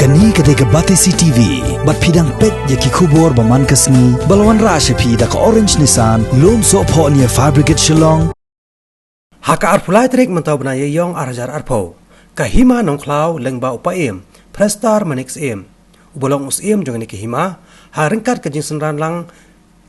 Kani kadega Batesi TV, bat pidang pet yaki kubor baman kasni, balwan rasha pi da ka orange nisan, lom so po niya fabricate shillong. Haka arpulai trik mentau bena yeyong Hajar arpo. Ka Hima Nongkhlaw lengba upaim, prestar manix im. Ubolong usim jong ni ke Hima, ha ringkat ke jing senran lang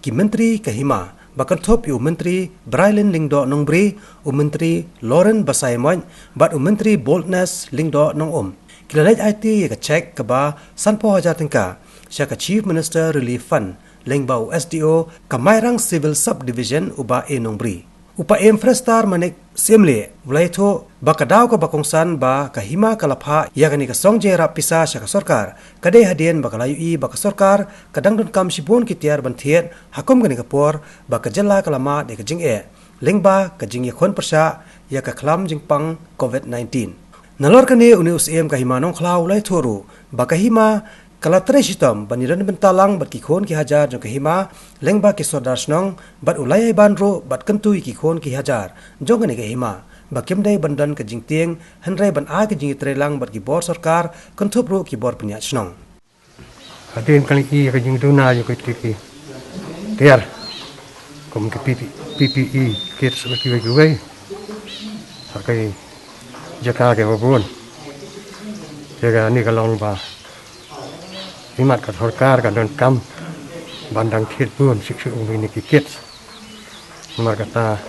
ki menteri ke Hima. Bahkan top u menteri Brailin lingdo nongbri, u menteri Lauren Basaimoy, bat u menteri boldness lingdo nong Kilalaj IT ya ka check ka ba sanpo Hajar tingka, siya ka Chief Minister Relief Fund, lengba u SDO ka Mairang Civil Subdivision uba nongbri. Upa infrastar manik simle walaito bakadaw ka bakongsan ba ka Hima kalapha ya kani ka songje rap pisa sya ka sarkar kade hadien bakalayu I baka sarkar kadangdon kam sibon kitiar banthiet hakom kani ka por baka jalla kalama de ka jing lengba ka jing khon persha ya ka khlam jingpang COVID-19 nalor kani uni usem ka Hima Nongkhlaw lai thoru baka Hima kala treshitam baniran bentalang bat ki khon ki Hajar jong ki Hima lengba ki sodar snong bat ulai banro bat kentui ki khon ki Hajar jong ni ki Hima bakem dai bandan ka jingtieng hanrai ban a ki jing trelang bat ki bor sarkar kentup ro ki bor punya snong adin kali ki ka jing duna yo ki ki tiar kom ki PPE kit seperti ki wei sakai jaka ke babun jaga ni kalong ba Himat ka sarkar ka don kam bandang kit pun siksu ini kikit mar kata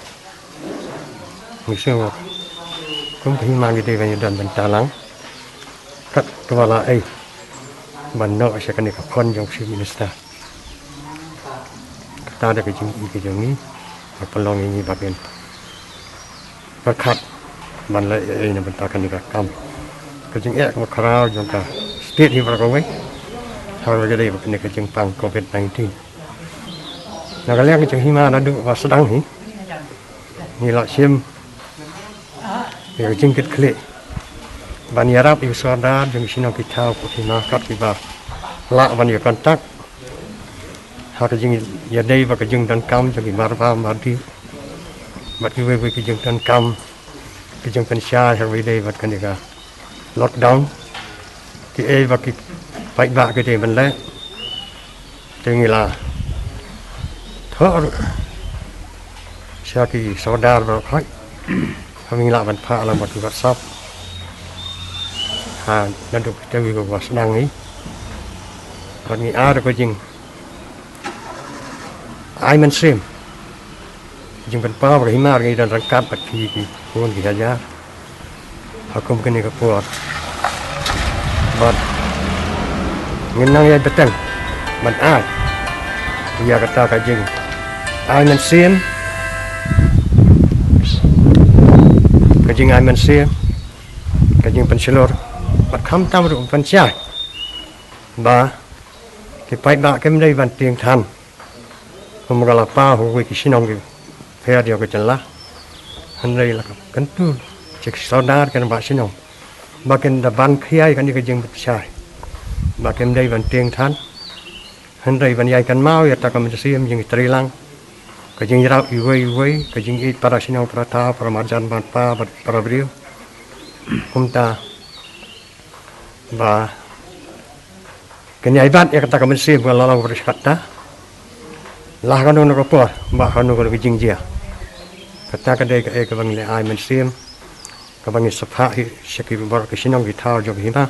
misal kum himang di dewan dan bentalang kat kepala bandok asya kan ka kon jong si minister kata ada kejing ni pelong ini bagian berkat ban lai ini bentakan di kam kejing ko kharau jong ka state hi berkawai kalau jadi begini kejengpang COVID-19. Nah kalian kejeng Hima ada dua sedang ni lak sim, ya kejengkit klik. Ban yarap ibu saudara jeng Synniang kita untuk Hima kat kita lak ban ya kontak. Hak kejeng ya day bak kejeng dan kam jeng marba mardi. Bat kiwe kejeng dan kam kejeng pensya hak day bat kan dia lockdown. Ki bak baik bak ke dia benda, tinggilah, thor, siapa saudara berkai, kami lah benda alam batu WhatsApp, nanti kita juga buat senang ni, kami ada kejing, aiman sim, kejing benda berhimar ni dan rangkap bagi pun kita Hajar, aku mungkin ni kepuat, but ngenang ya betul manat dia kata kajing aiman sim kajing pensilur bat kham tam ru pancai ba ki pai ba kem dai ban tieng than humgala pa hu ki Synniang ki phe dia ke chanla hanrei la kan tu chek saudar kan ba Synniang ba ken da ban khiai kan ni kajing pancai bakem dai ban tieng than hanrei ban yai kan mau ya ta kam sim jing trilang ka jing rau iwei ka jing it para Synniang prata para marjan ban pa para brio kumta ba ken yai bat ya ta kam sim ga lalang berkata lah kan no ko por ba kan no ko jing dia kata ka dai ka bang le ai men sim ka bang sapha hi shaki bar ka Synniang gi thau jog Hima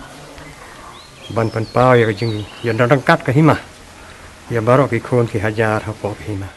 ban pan pau ya jing ya rangkat ke Hima ya baru ki khon ki Hajar hapo Hima